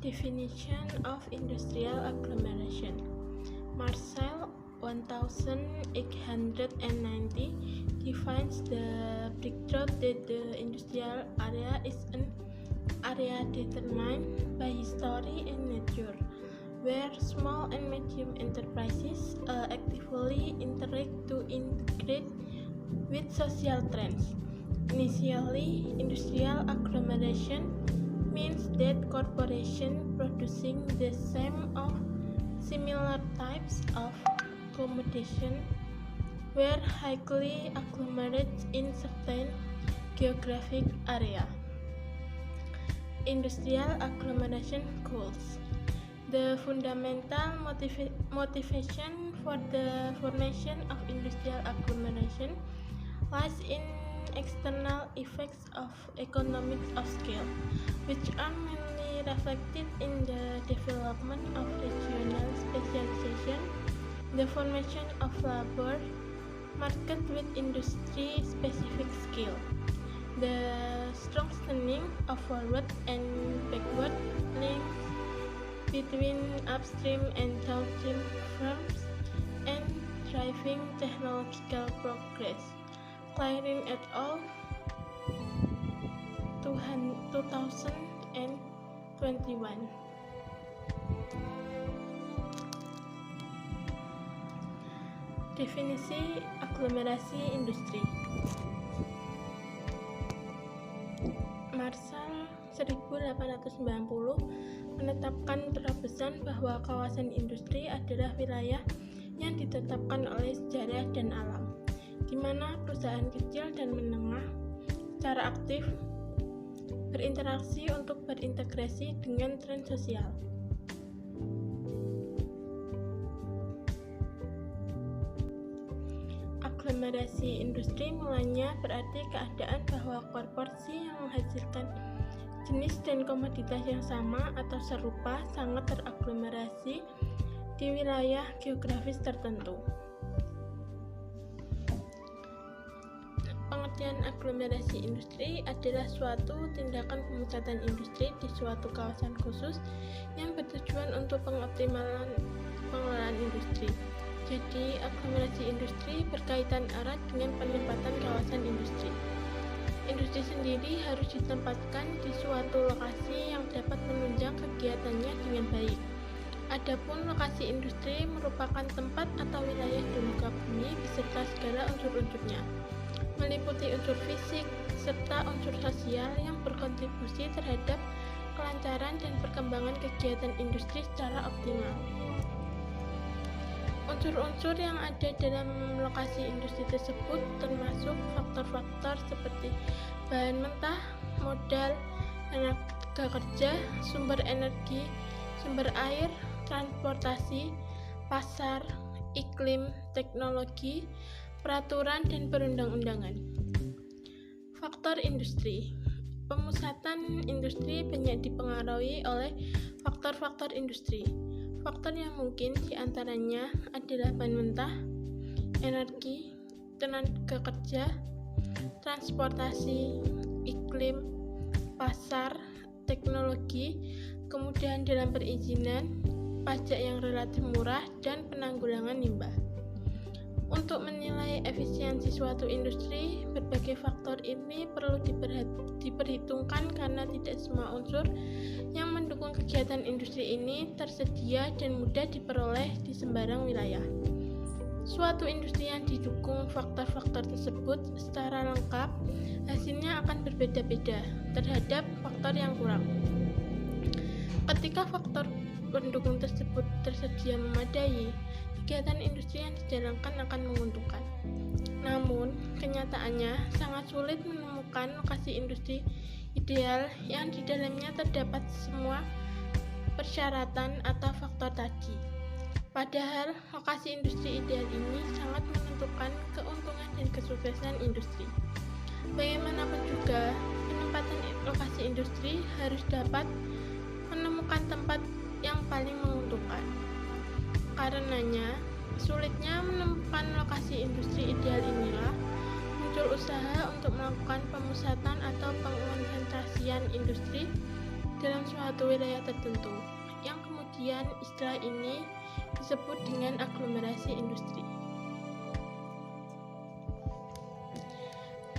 Definition of industrial agglomeration. Marshall 1890 defines the breakthrough that the industrial area is an area determined by history and nature, where small and medium enterprises actively interact to integrate with social trends. Initially, industrial agglomeration means that corporations producing the same or similar types of accommodation were highly agglomerated in certain geographic area. Industrial agglomeration goals. The fundamental motivation for the formation of industrial agglomeration lies in external effects of economics of scale, which are mainly reflected in the development of regional specialization, the formation of labor market with industry-specific skill, the strengthening of forward and backward links between upstream and downstream firms, and driving technological progress. Clarin et al. 2021. Definisi aglomerasi industri. Marshall 1890 menetapkan terobosan bahwa kawasan industri adalah wilayah yang ditetapkan oleh sejarah dan alam, di mana perusahaan kecil dan menengah secara aktif berinteraksi untuk berintegrasi dengan tren sosial. Aglomerasi industri mulanya berarti keadaan bahwa korporasi yang menghasilkan jenis dan komoditas yang sama atau serupa sangat teraglomerasi di wilayah geografis tertentu. Pengertian aglomerasi industri adalah suatu tindakan pemusatan industri di suatu kawasan khusus yang bertujuan untuk pengoptimalan pengelolaan industri. Jadi, aglomerasi industri berkaitan erat dengan penempatan kawasan industri. Industri sendiri harus ditempatkan di suatu lokasi yang dapat menunjang kegiatannya dengan baik. Adapun lokasi industri merupakan tempat atau wilayah di muka bumi beserta segala unsur-unsurnya, meliputi unsur fisik serta unsur sosial yang berkontribusi terhadap kelancaran dan perkembangan kegiatan industri secara optimal. Unsur-unsur yang ada dalam lokasi industri tersebut termasuk faktor-faktor seperti bahan mentah, modal, tenaga kerja, sumber energi, sumber air, transportasi, pasar, iklim, teknologi, peraturan, dan perundang-undangan. Faktor industri. Pemusatan industri banyak dipengaruhi oleh faktor-faktor industri. Faktor yang mungkin diantaranya adalah bahan mentah, energi, tenaga kerja, transportasi, iklim, pasar, teknologi, kemudahan dalam perizinan, pajak yang relatif murah, dan penanggulangan limbah. Untuk menilai efisiensi suatu industri, berbagai faktor ini perlu diperhitungkan karena tidak semua unsur yang mendukung kegiatan industri ini tersedia dan mudah diperoleh di sembarang wilayah. Suatu industri yang didukung faktor-faktor tersebut secara lengkap, hasilnya akan berbeda-beda terhadap faktor yang kurang. Ketika faktor pendukung tersebut tersedia memadai, kegiatan industri yang dijalankan akan menguntungkan. Namun, kenyataannya sangat sulit menemukan lokasi industri ideal yang di dalamnya terdapat semua persyaratan atau faktor tadi. Padahal, lokasi industri ideal ini sangat menentukan keuntungan dan kesuksesan industri. Bagaimanapun juga, penempatan lokasi industri harus dapat menemukan tempat yang paling menguntungkan. Karenanya, sulitnya menemukan lokasi industri ideal inilah muncul usaha untuk melakukan pemusatan atau pengonsentrasian industri dalam suatu wilayah tertentu, yang kemudian istilah ini disebut dengan aglomerasi industri.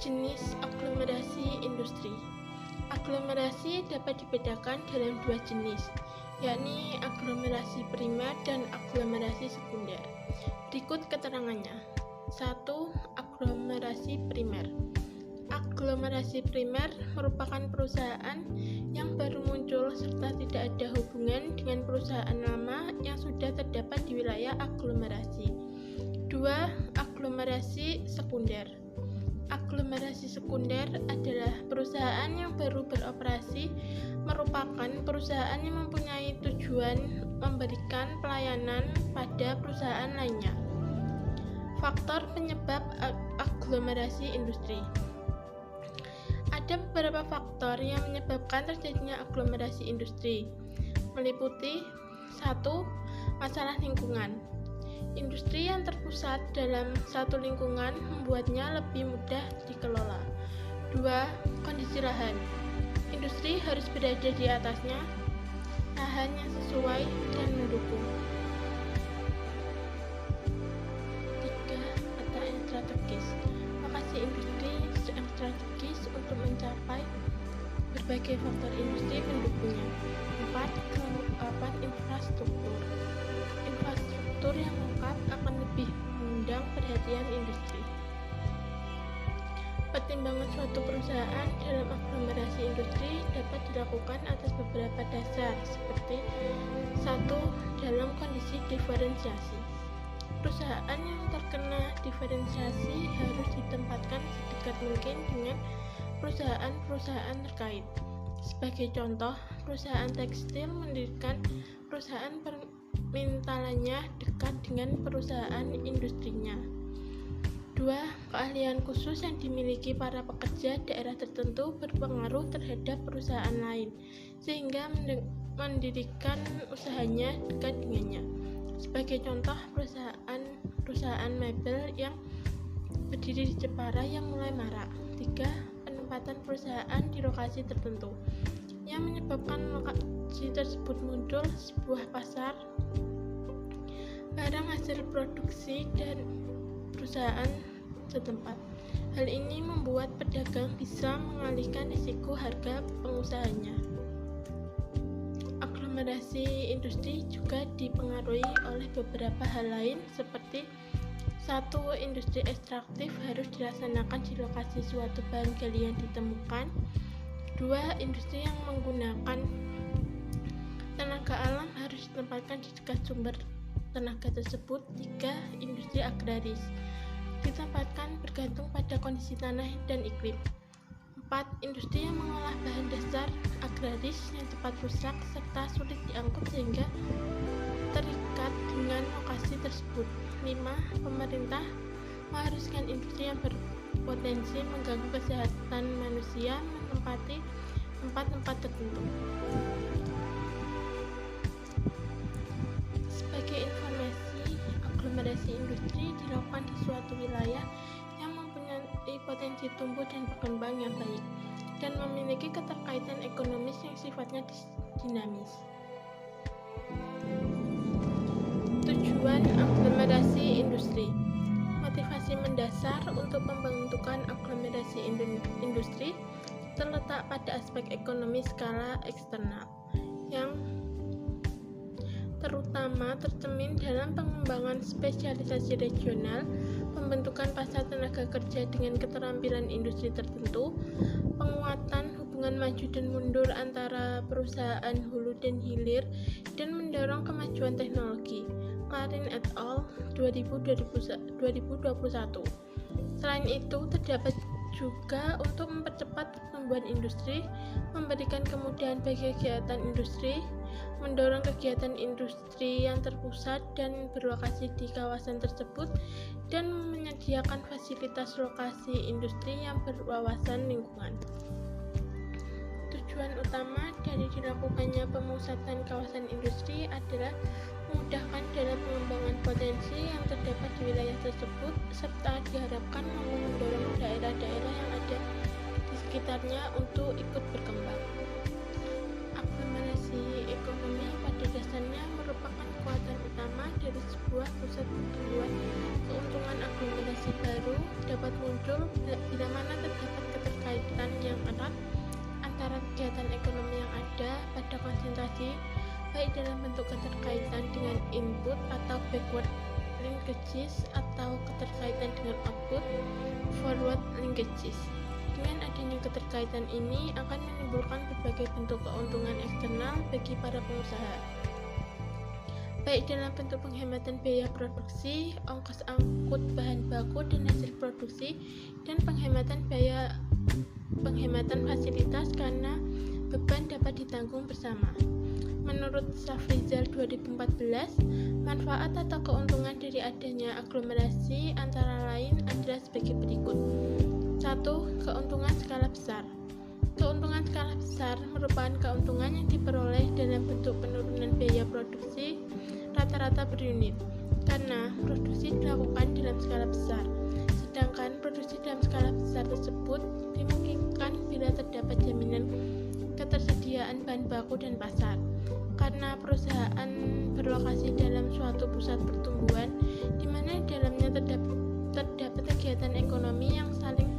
Jenis aglomerasi industri. Aglomerasi dapat dibedakan dalam dua jenis, yakni aglomerasi primer dan aglomerasi sekunder. Berikut keterangannya. 1. Aglomerasi primer. Aglomerasi primer merupakan perusahaan yang baru muncul serta tidak ada hubungan dengan perusahaan lama yang sudah terdapat di wilayah aglomerasi. 2. Aglomerasi sekunder. Aglomerasi sekunder adalah perusahaan yang baru beroperasi, merupakan perusahaan yang mempunyai tujuan memberikan pelayanan pada perusahaan lainnya. Faktor penyebab aglomerasi industri. Ada beberapa faktor yang menyebabkan terjadinya aglomerasi industri, meliputi 1. Masalah lingkungan. Industri yang terpusat dalam satu lingkungan membuatnya lebih mudah dikelola. 2. Kondisi lahan. Industri harus berada di atasnya, lahan yang sesuai dan mendukung. 3. Peta yang strategis. Lokasi industri yang strategis untuk mencapai berbagai faktor industri pendukungnya. 4. Infrastruktur. Infrastruktur yang lengkap akan lebih mengundang perhatian industri. Pertimbangan suatu perusahaan dalam aglomerasi industri dapat dilakukan atas beberapa dasar, seperti 1. Dalam kondisi diferensiasi. Perusahaan yang terkena diferensiasi harus ditempatkan sedekat mungkin dengan perusahaan-perusahaan terkait. Sebagai contoh, perusahaan tekstil mendirikan perusahaan permintalannya dekat dengan perusahaan industrinya. 2. Keahlian khusus yang dimiliki para pekerja daerah tertentu berpengaruh terhadap perusahaan lain, sehingga mendirikan usahanya dekat dengannya. Sebagai contoh, perusahaan mebel yang berdiri di Jepara yang mulai marak. 3. Penempatan perusahaan di lokasi tertentu yang menyebabkan lokasi tersebut muncul sebuah pasar barang hasil produksi dan perusahaan setempat. Hal ini membuat pedagang bisa mengalihkan risiko harga pengusahanya. Aglomerasi industri juga dipengaruhi oleh beberapa hal lain seperti 1. Industri ekstraktif harus dilaksanakan di lokasi suatu bahan galian ditemukan. 2. Industri yang menggunakan tenaga alam harus ditempatkan di dekat sumber tenaga tersebut. 3. Industri agraris ditempatkan bergantung pada kondisi tanah dan iklim. 4. Industri yang mengolah bahan dasar agraris yang cepat rusak serta sulit diangkut sehingga terikat dengan lokasi tersebut. 5. Pemerintah mengharuskan industri yang berpotensi mengganggu kesehatan manusia menempati tempat-tempat tertentu. Sebagai informasi, aglomerasi industri dilakukan di suatu wilayah yang mempunyai potensi tumbuh dan berkembang yang baik dan memiliki keterkaitan ekonomis yang sifatnya dinamis. Tujuan aglomerasi industri. Motivasi mendasar untuk pembentukan aglomerasi industri terletak pada aspek ekonomi skala eksternal yang terutama tercermin dalam pengembangan spesialisasi regional, pembentukan pasar tenaga kerja dengan keterampilan industri tertentu, penguatan hubungan maju dan mundur antara perusahaan hulu dan hilir, dan mendorong kemajuan teknologi. Clarin et al. 2021. Selain itu, terdapat juga untuk mempercepat pertumbuhan industri, memberikan kemudahan bagi kegiatan industri, mendorong kegiatan industri yang terpusat dan berlokasi di kawasan tersebut, dan menyediakan fasilitas lokasi industri yang berwawasan lingkungan. Tujuan utama dari dilakukannya pemusatan kawasan industri adalah memudahkan dalam pengembangan potensi yang terdapat di wilayah tersebut, serta diharapkan mampu mendorong daerah-daerah yang ada di sekitarnya untuk ikut berkembang. kegiatan ekonomi yang ada pada konsentrasi, baik dalam bentuk keterkaitan dengan input atau backward linkages atau keterkaitan dengan output forward linkages. Dengan adanya keterkaitan ini akan menimbulkan berbagai bentuk keuntungan eksternal bagi para pengusaha, baik dalam bentuk penghematan biaya produksi, ongkos angkut bahan baku dan hasil produksi, dan penghematan fasilitas karena beban dapat ditanggung bersama. Menurut Safrizal 2014, manfaat atau keuntungan dari adanya aglomerasi antara lain adalah sebagai berikut. 1. Keuntungan skala besar. Keuntungan skala besar merupakan keuntungan yang diperoleh dalam bentuk penurunan biaya produksi rata-rata per unit, karena produksi dilakukan dalam skala besar. Sedangkan produksi dalam skala besar tersebut dimungkinkan bila terdapat jaminan ketersediaan bahan baku dan pasar. Karena perusahaan berlokasi dalam suatu pusat pertumbuhan di mana di dalamnya terdapat kegiatan ekonomi yang saling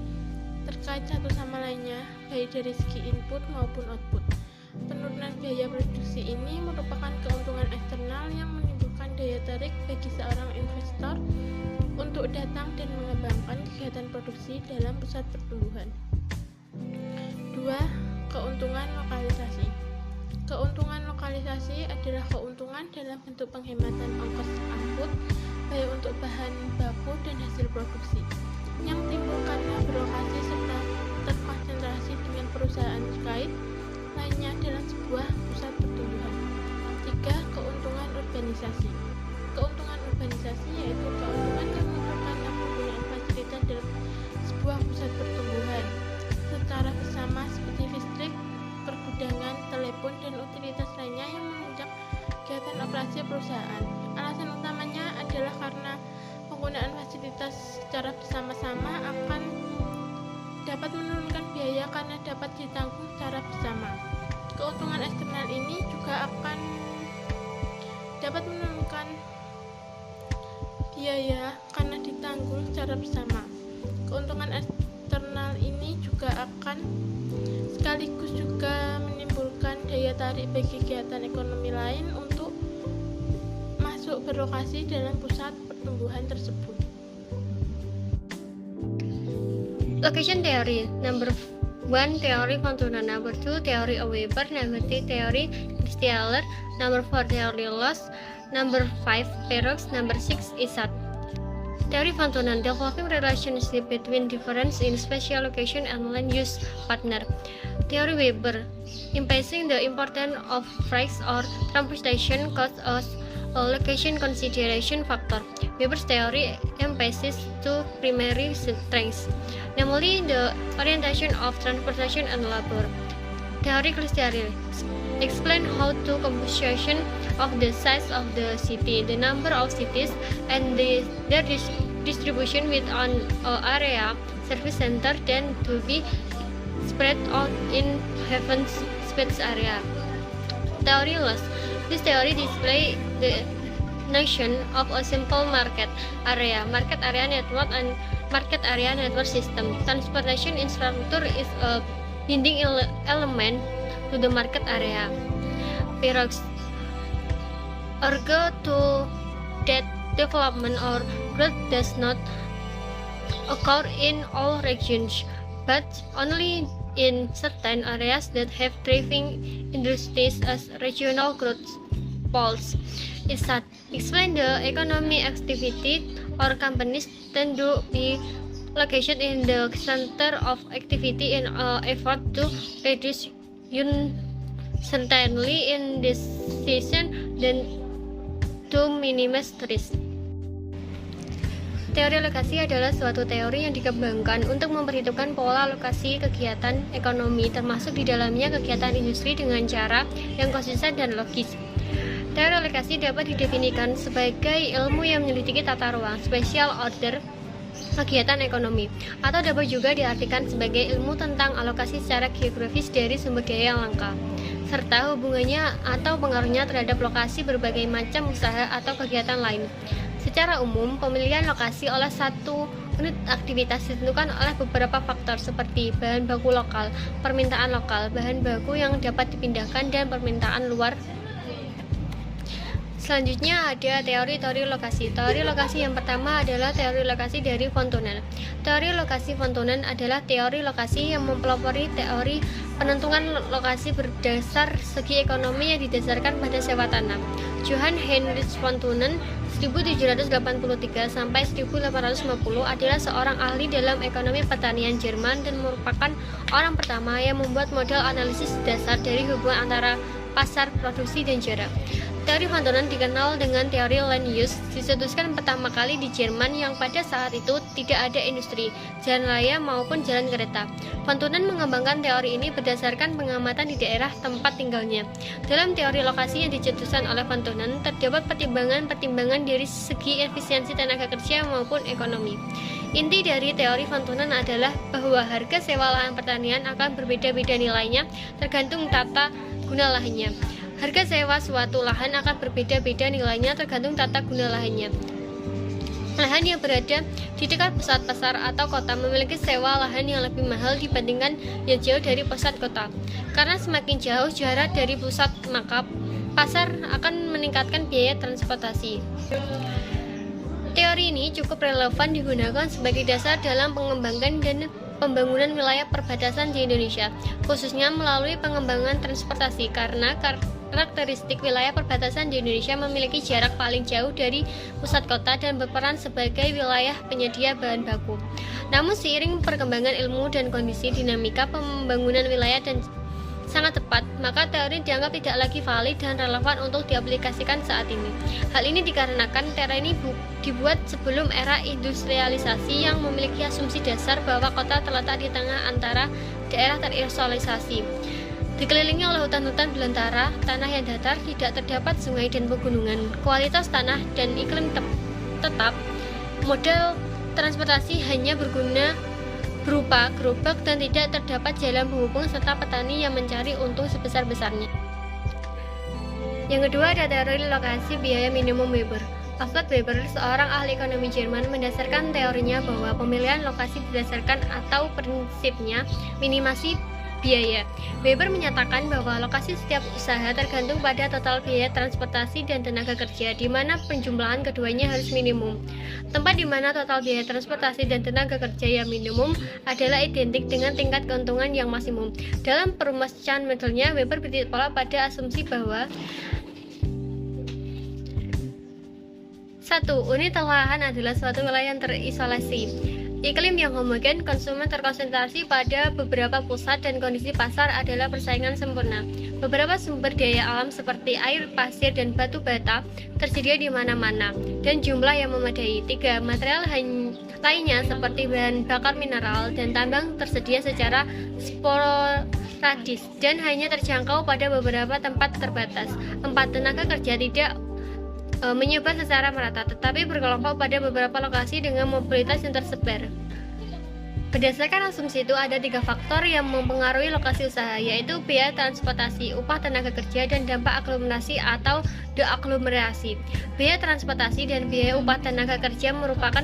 terkait satu sama lainnya, baik dari segi input maupun output. Penurunan biaya produksi ini merupakan keuntungan eksternal yang menimbulkan daya tarik bagi seorang investor untuk datang dan mengembangkan kegiatan produksi dalam pusat pertumbuhan. 2. Keuntungan lokalisasi. Keuntungan lokalisasi adalah keuntungan dalam bentuk penghematan ongkos angkut baik untuk bahan baku dan hasil produksi yang timbul karena berlokasi serta terkonsentrasi dengan perusahaan terkait lainnya dalam sebuah pusat pertumbuhan. 3. Keuntungan urbanisasi. Keuntungan urbanisasi yaitu keuntungan yang merupakan penggunaan fasilitas dalam sebuah pusat pertumbuhan secara bersama seperti listrik, pergudangan, telepon, dan utilitas lainnya yang menunjang kegiatan operasi perusahaan. Alasan utamanya adalah karena penggunaan fasilitas secara bersama-sama akan dapat menurunkan biaya karena dapat ditanggung secara bersama. Keuntungan eksternal ini juga akan dapat menurunkan biaya karena ditanggung secara bersama. Keuntungan eksternal ini juga akan sekaligus juga menimbulkan daya tarik bagi kegiatan ekonomi lain untuk masuk berlokasi dalam pusat pertumbuhan tersebut. Location theory. Number 1, teori von Thunen. Number 2, teori Weber. Number 3, teori Christialer. Number 4, teori Loss. Number 5, Perox. Number 6, Isat. Teori von Thunen, developing relationship between difference in spatial location and land use partner. Teori Weber, emphasizing the importance of price or transportation cost as a location consideration factor. Weber's theory emphasizes two primary strengths, namely the orientation of transportation and labor. Theory Christianer explain how to composition of the size of the city, the number of cities, and their distribution within an area service center tend to be spread out in heaven space area. Theory Loss. This theory displays the notion of a simple market area network, and market area network system. Transportation infrastructure is a binding element to the market area. Perox. Ergo to that development or growth does not occur in all regions, but only in certain areas that have thriving industries as regional growth poles. Isat explain the economic activity or companies tend to be located in the center of activity in an effort to reduce uncertainty in decision than to minimize risk. Teori lokasi adalah suatu teori yang dikembangkan untuk memperhitungkan pola lokasi kegiatan ekonomi, termasuk di dalamnya kegiatan industri dengan cara yang konsisten dan logis. Teori lokasi dapat didefinisikan sebagai ilmu yang menyelidiki tata ruang, spatial order, kegiatan ekonomi, atau dapat juga diartikan sebagai ilmu tentang alokasi secara geografis dari sumber daya yang langka, serta hubungannya atau pengaruhnya terhadap lokasi berbagai macam usaha atau kegiatan lain. Secara umum, pemilihan lokasi oleh satu Unit aktivitas ditentukan oleh beberapa faktor seperti bahan baku lokal, permintaan lokal, bahan baku yang dapat dipindahkan, dan permintaan luar. Selanjutnya ada teori-teori lokasi. Teori lokasi yang pertama adalah teori lokasi dari von Thunen. Teori lokasi von Thunen adalah teori lokasi yang mempelopori teori penentuan lokasi berdasar segi ekonomi yang didasarkan pada sewa tanah. Johann Heinrich von Thunen 1783 sampai 1850 adalah seorang ahli dalam ekonomi pertanian Jerman dan merupakan orang pertama yang membuat model analisis dasar dari hubungan antara pasar, produksi, dan jarak. Teori von Thunen dikenal dengan teori land use, dicetuskan pertama kali di Jerman yang pada saat itu tidak ada industri, jalan raya maupun jalan kereta. Von Thunen mengembangkan teori ini berdasarkan pengamatan di daerah tempat tinggalnya. Dalam teori lokasi yang dicetuskan oleh von Thunen, terdapat pertimbangan-pertimbangan dari segi efisiensi tenaga kerja maupun ekonomi. Inti dari teori von Thunen adalah bahwa harga sewa lahan pertanian akan berbeda-beda nilainya tergantung tata guna lahannya. Harga sewa suatu lahan akan berbeda-beda nilainya tergantung tata guna lahannya. Lahan yang berada di dekat pusat pasar atau kota memiliki sewa lahan yang lebih mahal dibandingkan yang jauh dari pusat kota. Karena semakin jauh jarak dari pusat, maka pasar akan meningkatkan biaya transportasi. Teori ini cukup relevan digunakan sebagai dasar dalam pengembangan dan pembangunan wilayah perbatasan di Indonesia, khususnya melalui pengembangan transportasi karena karakteristik wilayah perbatasan di Indonesia memiliki jarak paling jauh dari pusat kota dan berperan sebagai wilayah penyedia bahan baku. Namun seiring perkembangan ilmu dan kondisi dinamika pembangunan wilayah dan sangat tepat, maka teori dianggap tidak lagi valid dan relevan untuk diaplikasikan saat ini. Hal ini dikarenakan teori ini dibuat sebelum era industrialisasi yang memiliki asumsi dasar bahwa kota terletak di tengah antara daerah terisolasi, dikelilingi oleh hutan-hutan belantara, tanah yang datar, tidak terdapat sungai dan pegunungan, kualitas tanah dan iklim tetap, model transportasi hanya berguna berupa gerobak dan tidak terdapat jalan penghubung serta petani yang mencari untung sebesar-besarnya. Yang kedua ada teori lokasi biaya minimum Weber. Alfred Weber, seorang ahli ekonomi Jerman, mendasarkan teorinya bahwa pemilihan lokasi berdasarkan atau prinsipnya minimasi biaya. Weber menyatakan bahwa lokasi setiap usaha tergantung pada total biaya transportasi dan tenaga kerja, di mana penjumlahan keduanya harus minimum. Tempat di mana total biaya transportasi dan tenaga kerja yang minimum adalah identik dengan tingkat keuntungan yang maksimum. Dalam perumuskan modelnya, Weber berdiri pada asumsi bahwa 1. Unit lahan adalah suatu wilayah yang terisolasi. Iklim yang homogen, konsumen terkonsentrasi pada beberapa pusat, dan kondisi pasar adalah persaingan sempurna. Beberapa sumber daya alam seperti air, pasir, dan batu bata tersedia di mana-mana, dan jumlah yang memadai. 3. Material lainnya seperti bahan bakar mineral dan tambang tersedia secara sporadis dan hanya terjangkau pada beberapa tempat terbatas. 4. Tenaga kerja tidak menyebar secara merata, tetapi berkelompok pada beberapa lokasi dengan mobilitas yang tersebar. Berdasarkan asumsi itu, ada 3 faktor yang mempengaruhi lokasi usaha, yaitu biaya transportasi, upah tenaga kerja, dan dampak aglomerasi atau deaglomerasi. Biaya transportasi dan biaya upah tenaga kerja merupakan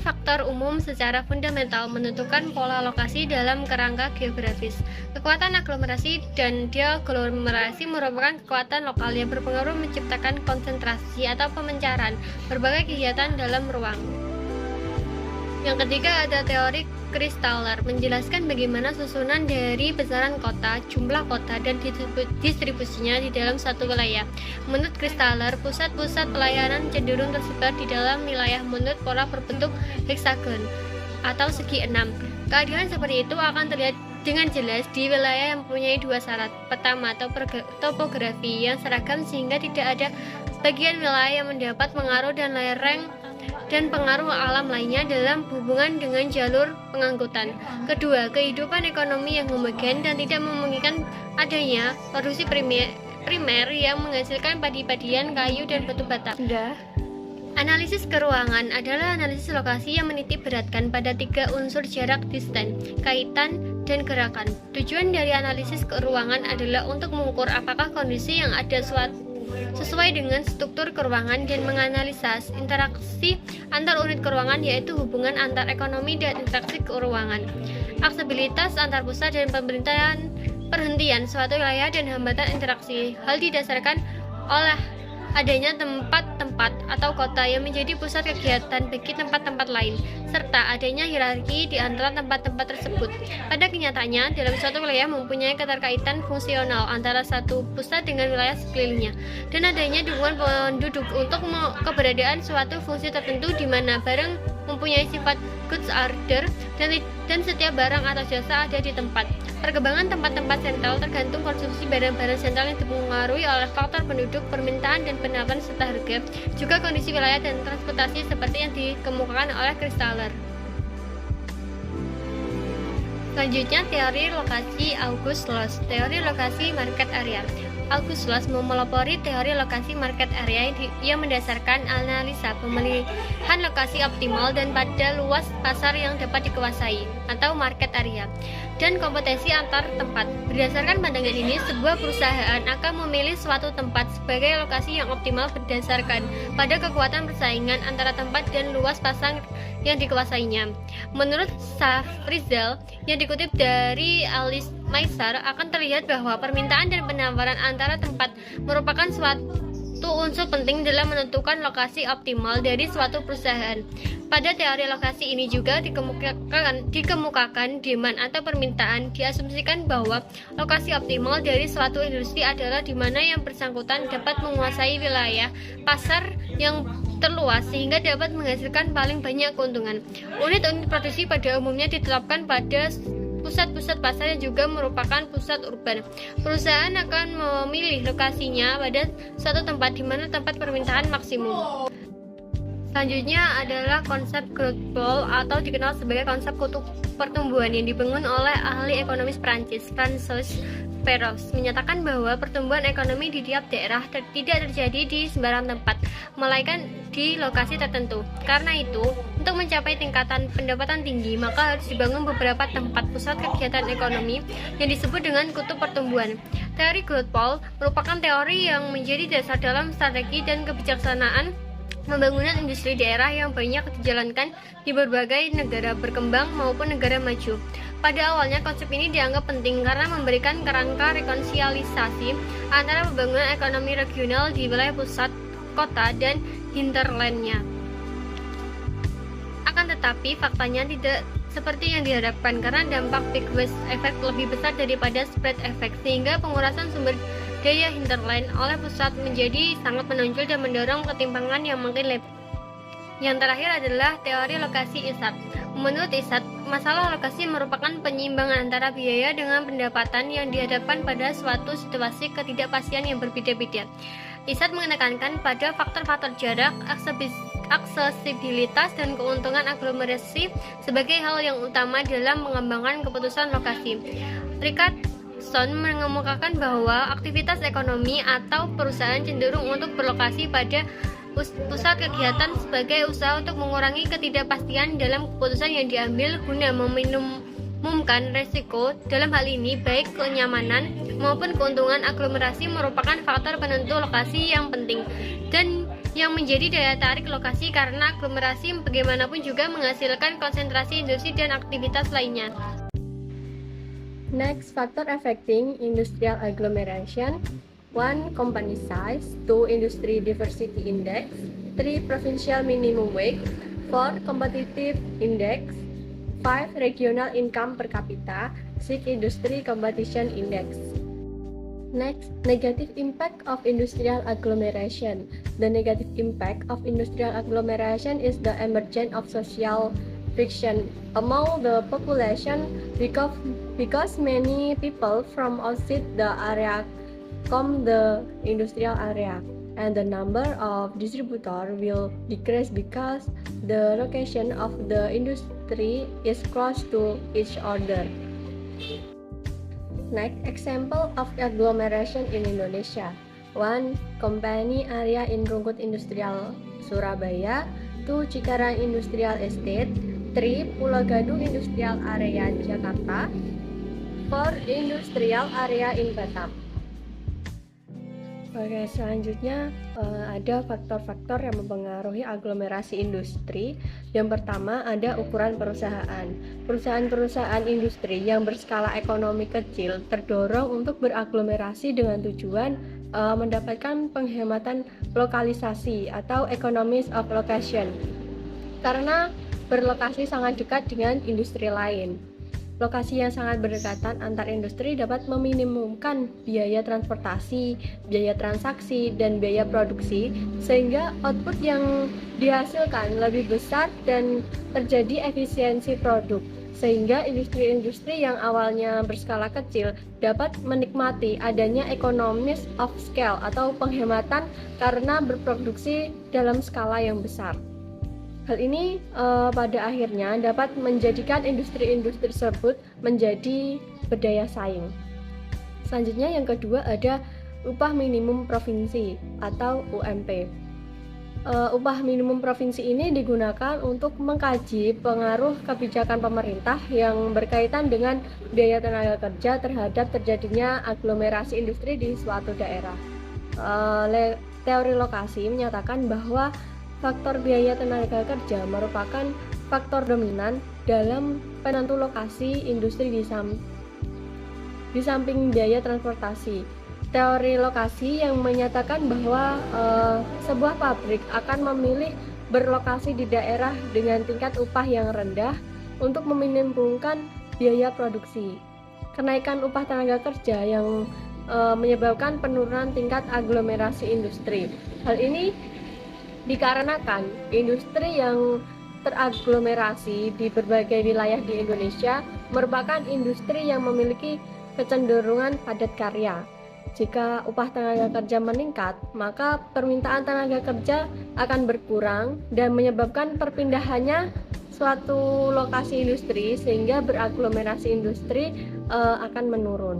faktor umum secara fundamental menentukan pola lokasi dalam kerangka geografis. Kekuatan aglomerasi dan deaglomerasi merupakan kekuatan lokal yang berpengaruh menciptakan konsentrasi atau pemencaran berbagai kegiatan dalam ruang. Yang ketiga ada teori Christaller, menjelaskan bagaimana susunan dari besaran kota, jumlah kota, dan distribusinya di dalam satu wilayah. Menurut Christaller, pusat-pusat pelayanan cenderung tersebar di dalam wilayah menurut pola berbentuk heksagon atau segi 6. Keadilan seperti itu akan terlihat dengan jelas di wilayah yang mempunyai 2 syarat. Pertama, topografi yang seragam sehingga tidak ada bagian wilayah yang mendapat pengaruh dan lereng dan pengaruh alam lainnya dalam hubungan dengan jalur pengangkutan. Kedua, kehidupan ekonomi yang homogen dan tidak memungkinkan adanya produksi primer yang menghasilkan padi-padian, kayu, dan batu bata. Analisis keruangan adalah analisis lokasi yang menitik beratkan pada 3 unsur jarak, distance, kaitan, dan gerakan. Tujuan dari analisis keruangan adalah untuk mengukur apakah kondisi yang ada sesuai dengan struktur keuangan dan menganalisa interaksi antar unit keuangan, yaitu hubungan antar ekonomi dan interaksi keuangan, aksesibilitas antar pusat dan pemerintahan, perhentian suatu wilayah dan hambatan interaksi. Hal didasarkan oleh adanya tempat-tempat atau kota yang menjadi pusat kegiatan bagi tempat-tempat lain, serta adanya hierarki di antara tempat-tempat tersebut. Pada kenyataannya, dalam suatu wilayah mempunyai keterkaitan fungsional antara satu pusat dengan wilayah sekelilingnya, dan adanya dukungan penduduk untuk keberadaan suatu fungsi tertentu di mana barang mempunyai sifat goods order dan setiap barang atau jasa ada di tempat. Perkembangan tempat-tempat sentral tergantung konsumsi barang-barang sentral yang dipengaruhi oleh faktor penduduk, permintaan dan pendapat serta harga, juga kondisi wilayah dan transportasi seperti yang dikemukakan oleh Christaller. Selanjutnya, teori lokasi August Loss. Teori lokasi market area. August Loss memelopori teori lokasi market area yang mendasarkan analisa pemilihan lokasi optimal dan pada luas pasar yang dapat dikuasai atau market area dan kompetensi antar tempat. Berdasarkan pandangan ini, sebuah perusahaan akan memilih suatu tempat sebagai lokasi yang optimal berdasarkan pada kekuatan persaingan antara tempat dan luas pasar yang dikuasainya. Menurut Safrizal yang dikutip dari Alice Maisar, akan terlihat bahwa permintaan dan penawaran antara tempat merupakan suatu unsur penting dalam menentukan lokasi optimal dari suatu perusahaan. Pada teori lokasi ini juga dikemukakan demand atau permintaan. Diasumsikan bahwa lokasi optimal dari suatu industri adalah di mana yang bersangkutan dapat menguasai wilayah pasar yang terluas sehingga dapat menghasilkan paling banyak keuntungan. Unit-unit produksi pada umumnya ditetapkan pada pusat-pusat pasar yang juga merupakan pusat urban. Perusahaan akan memilih lokasinya pada suatu tempat di mana tempat permintaan maksimum. Selanjutnya adalah konsep growth ball atau dikenal sebagai konsep kutub pertumbuhan yang dibangun oleh ahli ekonomis Prancis, François Perroux, menyatakan bahwa pertumbuhan ekonomi di tiap daerah tidak terjadi di sembarang tempat, melainkan di lokasi tertentu. Karena itu, untuk mencapai tingkatan pendapatan tinggi, maka harus dibangun beberapa tempat pusat kegiatan ekonomi yang disebut dengan kutub pertumbuhan. Teori growth ball merupakan teori yang menjadi dasar dalam strategi dan kebijaksanaan pembangunan industri daerah yang banyak dijalankan di berbagai negara berkembang maupun negara maju. Pada awalnya, konsep ini dianggap penting karena memberikan kerangka rekonsiliasi antara pembangunan ekonomi regional di wilayah pusat, kota, dan hinterlandnya. Akan tetapi, faktanya tidak seperti yang diharapkan karena dampak big wave effect lebih besar daripada spread effect, sehingga pengurasan sumber daya hinterland oleh pusat menjadi sangat menonjol dan mendorong ketimpangan yang makin lebar. Yang terakhir adalah teori lokasi Isat. Menurut Isat, masalah lokasi merupakan penyeimbangan antara biaya dengan pendapatan yang dihadapkan pada suatu situasi ketidakpastian yang berbeda-beda. Isat menekankan pada faktor-faktor jarak, aksesibilitas, dan keuntungan aglomerasi sebagai hal yang utama dalam mengembangkan keputusan lokasi. Richardson mengemukakan bahwa aktivitas ekonomi atau perusahaan cenderung untuk berlokasi pada pusat kegiatan sebagai usaha untuk mengurangi ketidakpastian dalam keputusan yang diambil guna meminimumkan resiko. Dalam hal ini, baik kenyamanan maupun keuntungan aglomerasi merupakan faktor penentu lokasi yang penting dan yang menjadi daya tarik lokasi karena aglomerasi bagaimanapun juga menghasilkan konsentrasi industri dan aktivitas lainnya. Next, factor affecting industrial agglomeration: 1. Company size, 2. Industry diversity index, 3. Provincial minimum wage, 4. Competitive index, 5. Regional income per capita, 6. Industry competition index. Next, negative impact of industrial agglomeration. The negative impact of industrial agglomeration is the emergence of social friction among the population because many people from outside the area come the industrial area, and the number of distributors will decrease because the location of the industry is close to each other. Next, example of agglomeration in Indonesia: 1. Company area in Rungkut Industrial Surabaya, 2. Cikarang Industrial Estate, 3. Pulau Gadung Industrial Area Jakarta, 4. Industrial Area in Batam. Oke, selanjutnya ada faktor-faktor yang mempengaruhi aglomerasi industri. Yang pertama ada ukuran perusahaan. Perusahaan-perusahaan industri yang berskala ekonomi kecil terdorong untuk beraglomerasi dengan tujuan mendapatkan penghematan lokalisasi atau economies of location. Karena berlokasi sangat dekat dengan industri lain. Lokasi yang sangat berdekatan antar industri dapat meminimumkan biaya transportasi, biaya transaksi, dan biaya produksi, sehingga output yang dihasilkan lebih besar dan terjadi efisiensi produk, sehingga industri-industri yang awalnya berskala kecil dapat menikmati adanya economies of scale atau penghematan karena berproduksi dalam skala yang besar. Hal ini pada akhirnya dapat menjadikan industri-industri tersebut menjadi berdaya saing. Selanjutnya yang kedua ada upah minimum provinsi atau UMP. Upah minimum provinsi ini digunakan untuk mengkaji pengaruh kebijakan pemerintah yang berkaitan dengan biaya tenaga kerja terhadap terjadinya aglomerasi industri di suatu daerah. Teori lokasi menyatakan bahwa faktor biaya tenaga kerja merupakan faktor dominan dalam penentu lokasi industri di samping biaya transportasi. Teori lokasi yang menyatakan bahwa sebuah pabrik akan memilih berlokasi di daerah dengan tingkat upah yang rendah untuk meminimumkan biaya produksi. Kenaikan upah tenaga kerja yang menyebabkan penurunan tingkat aglomerasi industri. Hal ini dikarenakan industri yang teraglomerasi di berbagai wilayah di Indonesia merupakan industri yang memiliki kecenderungan padat karya. Jika upah tenaga kerja meningkat, maka permintaan tenaga kerja akan berkurang dan menyebabkan perpindahannya suatu lokasi industri sehingga beraglomerasi industri akan menurun.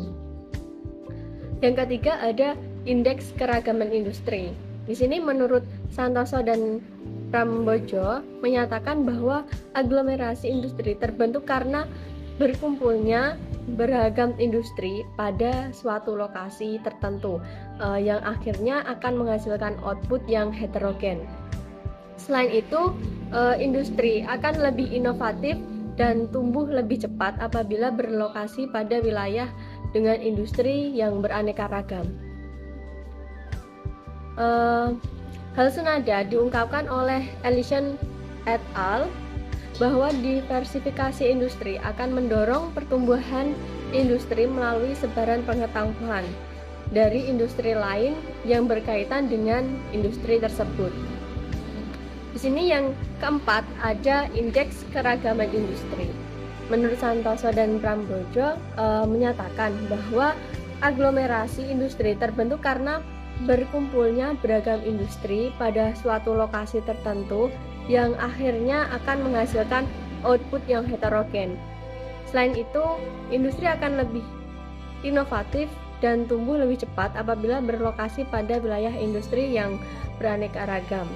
Yang ketiga ada indeks keragaman industri. Di sini menurut Santoso dan Prambojo menyatakan bahwa aglomerasi industri terbentuk karena berkumpulnya beragam industri pada suatu lokasi tertentu yang akhirnya akan menghasilkan output yang heterogen. Selain itu, industri akan lebih inovatif dan tumbuh lebih cepat apabila berlokasi pada wilayah dengan industri yang beraneka ragam. Hal senada diungkapkan oleh Ellison et al. Bahwa diversifikasi industri akan mendorong pertumbuhan industri melalui sebaran pengetahuan dari industri lain yang berkaitan dengan industri tersebut. Di sini yang keempat ada indeks keragaman industri. Menurut Santoso dan Prambojo menyatakan bahwa aglomerasi industri terbentuk karena berkumpulnya beragam industri pada suatu lokasi tertentu yang akhirnya akan menghasilkan output yang heterogen. Selain itu, industri akan lebih inovatif dan tumbuh lebih cepat apabila berlokasi pada wilayah industri yang beraneka ragam.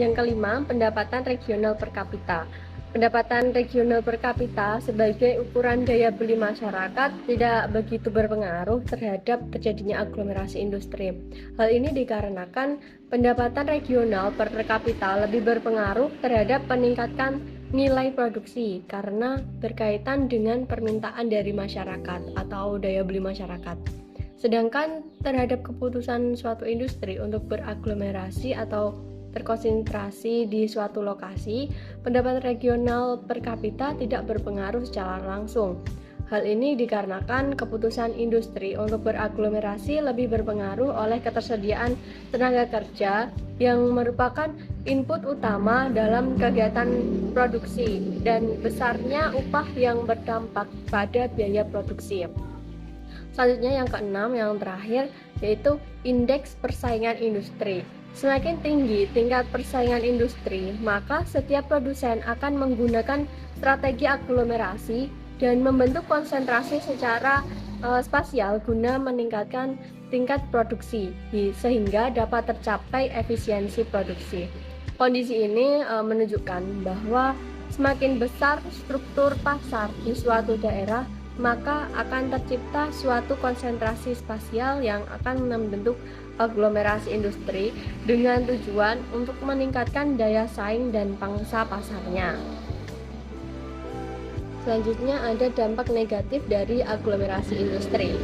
Yang kelima, pendapatan regional per kapita. Pendapatan regional per kapita sebagai ukuran daya beli masyarakat tidak begitu berpengaruh terhadap terjadinya aglomerasi industri. Hal ini dikarenakan pendapatan regional per kapita lebih berpengaruh terhadap peningkatan nilai produksi karena berkaitan dengan permintaan dari masyarakat atau daya beli masyarakat. Sedangkan terhadap keputusan suatu industri untuk beraglomerasi atau terkonsentrasi di suatu lokasi, pendapatan regional per kapita tidak berpengaruh secara langsung. Hal ini dikarenakan keputusan industri untuk beraglomerasi lebih berpengaruh oleh ketersediaan tenaga kerja yang merupakan input utama dalam kegiatan produksi dan besarnya upah yang berdampak pada biaya produksi. Selanjutnya yang keenam, yang terakhir, yaitu indeks persaingan industri. Semakin tinggi tingkat persaingan industri, maka setiap produsen akan menggunakan strategi aglomerasi dan membentuk konsentrasi secara spasial guna meningkatkan tingkat produksi sehingga dapat tercapai efisiensi produksi. Kondisi ini menunjukkan bahwa semakin besar struktur pasar di suatu daerah, maka akan tercipta suatu konsentrasi spasial yang akan membentuk aglomerasi industri dengan tujuan untuk meningkatkan daya saing dan pangsa pasarnya. Selanjutnya ada dampak negatif dari aglomerasi industri.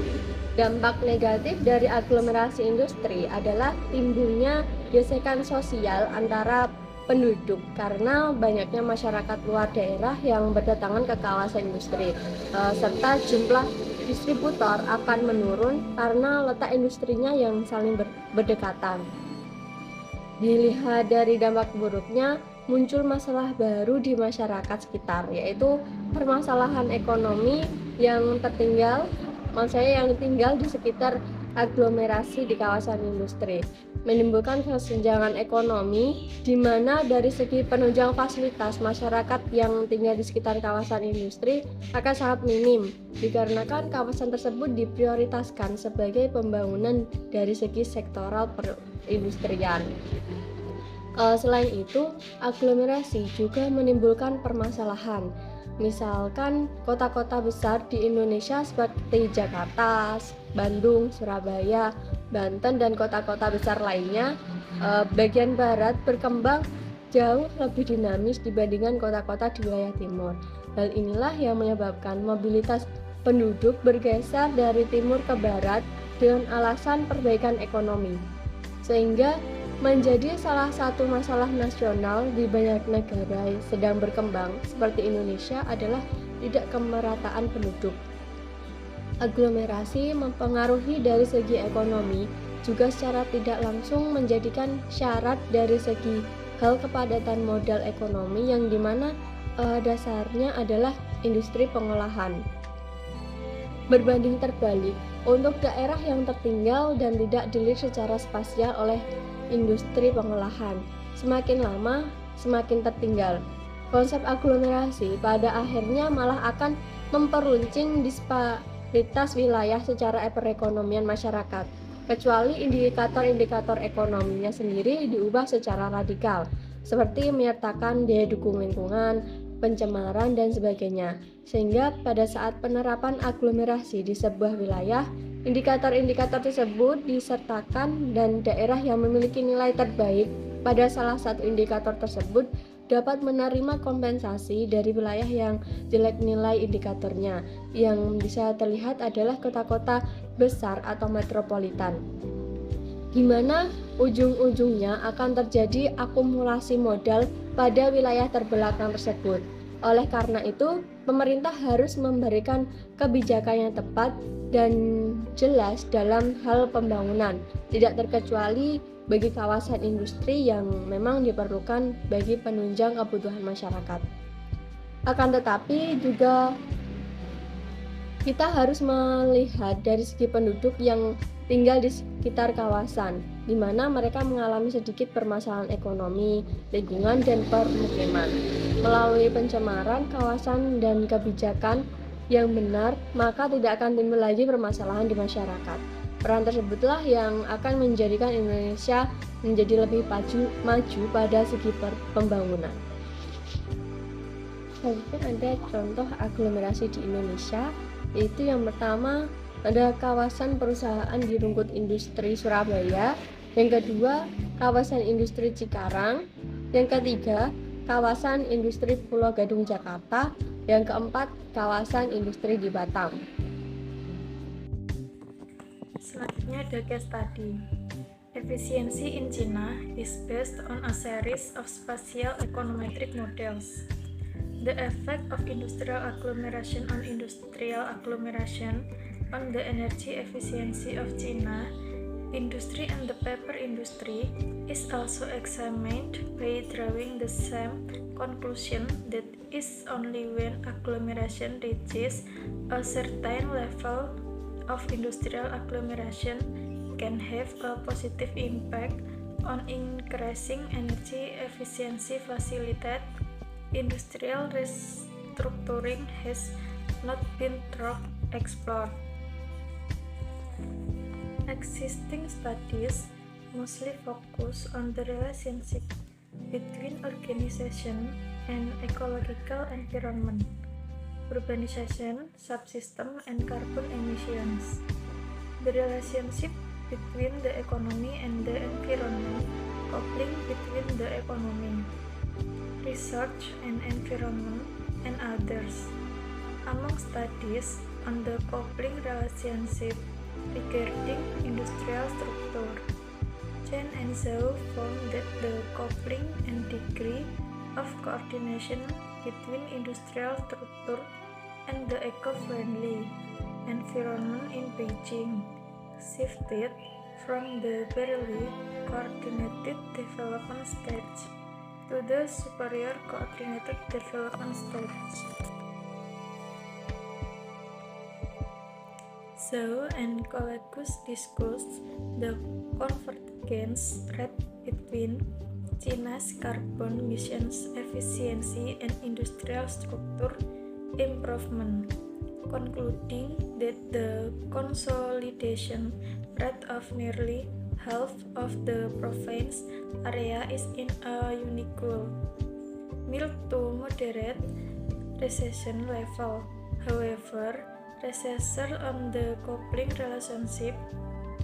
Dampak negatif dari aglomerasi industri adalah timbulnya gesekan sosial antara penduduk karena banyaknya masyarakat luar daerah yang berdatangan ke kawasan industri, serta jumlah distributor akan menurun karena letak industrinya yang saling berdekatan. Dilihat dari dampak buruknya, muncul masalah baru di masyarakat sekitar, yaitu permasalahan ekonomi yang tertinggal, yang tinggal di sekitar aglomerasi di kawasan industri, menimbulkan kesenjangan ekonomi di mana dari segi penunjang fasilitas masyarakat yang tinggal di sekitar kawasan industri akan sangat minim dikarenakan kawasan tersebut diprioritaskan sebagai pembangunan dari segi sektoral perindustrian. Selain itu, aglomerasi juga menimbulkan permasalahan. Misalkan kota-kota besar di Indonesia seperti Jakarta, Bandung, Surabaya, Banten, dan kota-kota besar lainnya, bagian barat berkembang jauh lebih dinamis dibandingkan kota-kota di wilayah timur. Hal inilah yang menyebabkan mobilitas penduduk bergeser dari timur ke barat dengan alasan perbaikan ekonomi, sehingga menjadi salah satu masalah nasional di banyak negara yang sedang berkembang seperti Indonesia adalah tidak kemerataan penduduk. Aglomerasi mempengaruhi dari segi ekonomi, juga secara tidak langsung menjadikan syarat dari segi hal kepadatan modal ekonomi yang dimana dasarnya adalah industri pengolahan. Berbanding terbalik, untuk daerah yang tertinggal dan tidak dilihat secara spasial oleh industri pengolahan, semakin lama semakin tertinggal. Konsep aglomerasi pada akhirnya malah akan memperuncing disparitas wilayah secara perekonomian masyarakat, kecuali indikator-indikator ekonominya sendiri diubah secara radikal, seperti menyertakan daya dukung lingkungan, pencemaran, dan sebagainya, sehingga pada saat penerapan aglomerasi di sebuah wilayah, indikator-indikator tersebut disertakan dan daerah yang memiliki nilai terbaik pada salah satu indikator tersebut dapat menerima kompensasi dari wilayah yang jelek nilai indikatornya. Yang bisa terlihat adalah kota-kota besar atau metropolitan, di mana ujung-ujungnya akan terjadi akumulasi modal pada wilayah terbelakang tersebut. Oleh karena itu, pemerintah harus memberikan kebijakan yang tepat dan jelas dalam hal pembangunan, tidak terkecuali bagi kawasan industri yang memang diperlukan bagi penunjang kebutuhan masyarakat. Akan tetapi juga kita harus melihat dari segi penduduk yang tinggal di sekitar kawasan, di mana mereka mengalami sedikit permasalahan ekonomi, lingkungan, dan permukiman. Melalui pencemaran kawasan dan kebijakan yang benar, maka tidak akan timbul lagi permasalahan di masyarakat. Peran tersebutlah yang akan menjadikan Indonesia menjadi lebih maju pada segi pembangunan. Selanjutnya ada contoh aglomerasi di Indonesia, yaitu yang pertama ada kawasan perusahaan di Rungkut Industri Surabaya, yang kedua kawasan industri Cikarang, yang ketiga kawasan industri Pulau Gadung Jakarta, yang keempat kawasan industri di Batam. Selanjutnya ada case study. Efficiency in China is based on a series of spatial econometric models. The effect of industrial agglomeration on industrial agglomeration on the energy efficiency of China industry and the paper industry is also examined by drawing the same conclusion, that is only when agglomeration reaches a certain level of industrial agglomeration can have a positive impact on increasing energy efficiency facilitate. Industrial restructuring has not been thoroughly explored. Existing studies mostly focus on the relationship between organization and ecological environment. urbanization, subsystem, and carbon emissions. The relationship between the economy and the environment, coupling between the economy, research and environment, and others. Among studies on the coupling relationship regarding industrial structure, Chen and Zhou found that the coupling and degree of coordination between industrial structure and the eco-friendly environment in Beijing shifted from the barely coordinated development stage to the superior coordinated development stage. Zhou and colleagues discussed the convergence rate between China's carbon emissions efficiency and industrial structure improvement, concluding that the consolidation rate of nearly half of the province area is in a unequal, mild to moderate recession level. However, research on the coupling relationship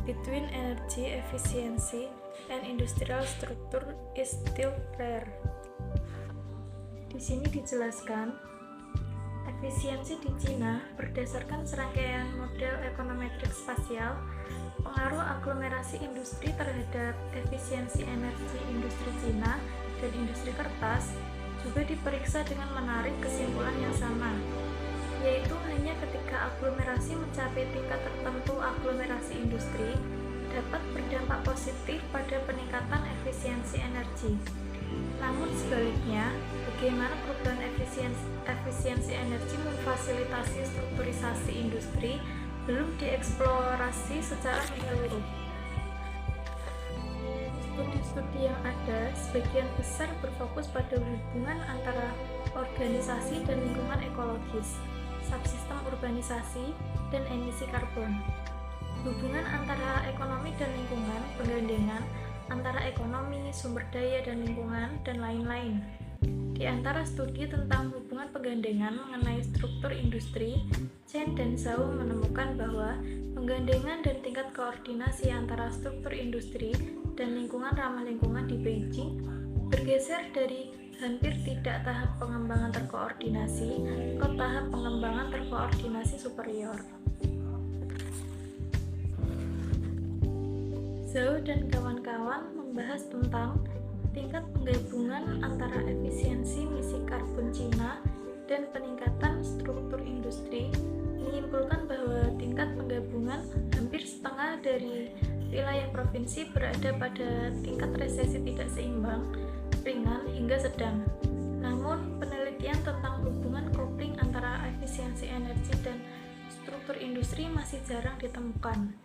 between energy efficiency and industrial structure is still rare. Di sini dijelaskan, efisiensi di Cina berdasarkan serangkaian model ekonometrik spasial, pengaruh aglomerasi industri terhadap efisiensi energi industri Cina dan industri kertas juga diperiksa dengan menarik kesimpulan yang sama, yaitu hanya ketika aglomerasi mencapai tingkat tertentu aglomerasi industri dapat berdampak positif pada peningkatan efisiensi energi. Namun sebaliknya, bagaimana perubahan efisiensi energi memfasilitasi strukturisasi industri belum dieksplorasi secara menyeluruh. Studi-studi yang ada sebagian besar berfokus pada hubungan antara organisasi dan lingkungan ekologis, subsistem urbanisasi, dan emisi karbon. Hubungan antara ekonomi dan lingkungan, penggandengan antara ekonomi, sumber daya, dan lingkungan, dan lain-lain. Di antara studi tentang hubungan penggandengan mengenai struktur industri, Chen dan Zhou menemukan bahwa penggandengan dan tingkat koordinasi antara struktur industri dan lingkungan ramah lingkungan di Beijing bergeser dari hampir tidak tahap pengembangan terkoordinasi ke tahap pengembangan terkoordinasi superior. Zhou dan kawan-kawan membahas tentang tingkat penggabungan antara efisiensi emisi karbon Cina dan peningkatan struktur industri, menyimpulkan bahwa tingkat penggabungan hampir setengah dari wilayah provinsi berada pada tingkat resesi tidak seimbang, ringan hingga sedang. Namun, penelitian tentang hubungan coupling antara efisiensi energi dan struktur industri masih jarang ditemukan.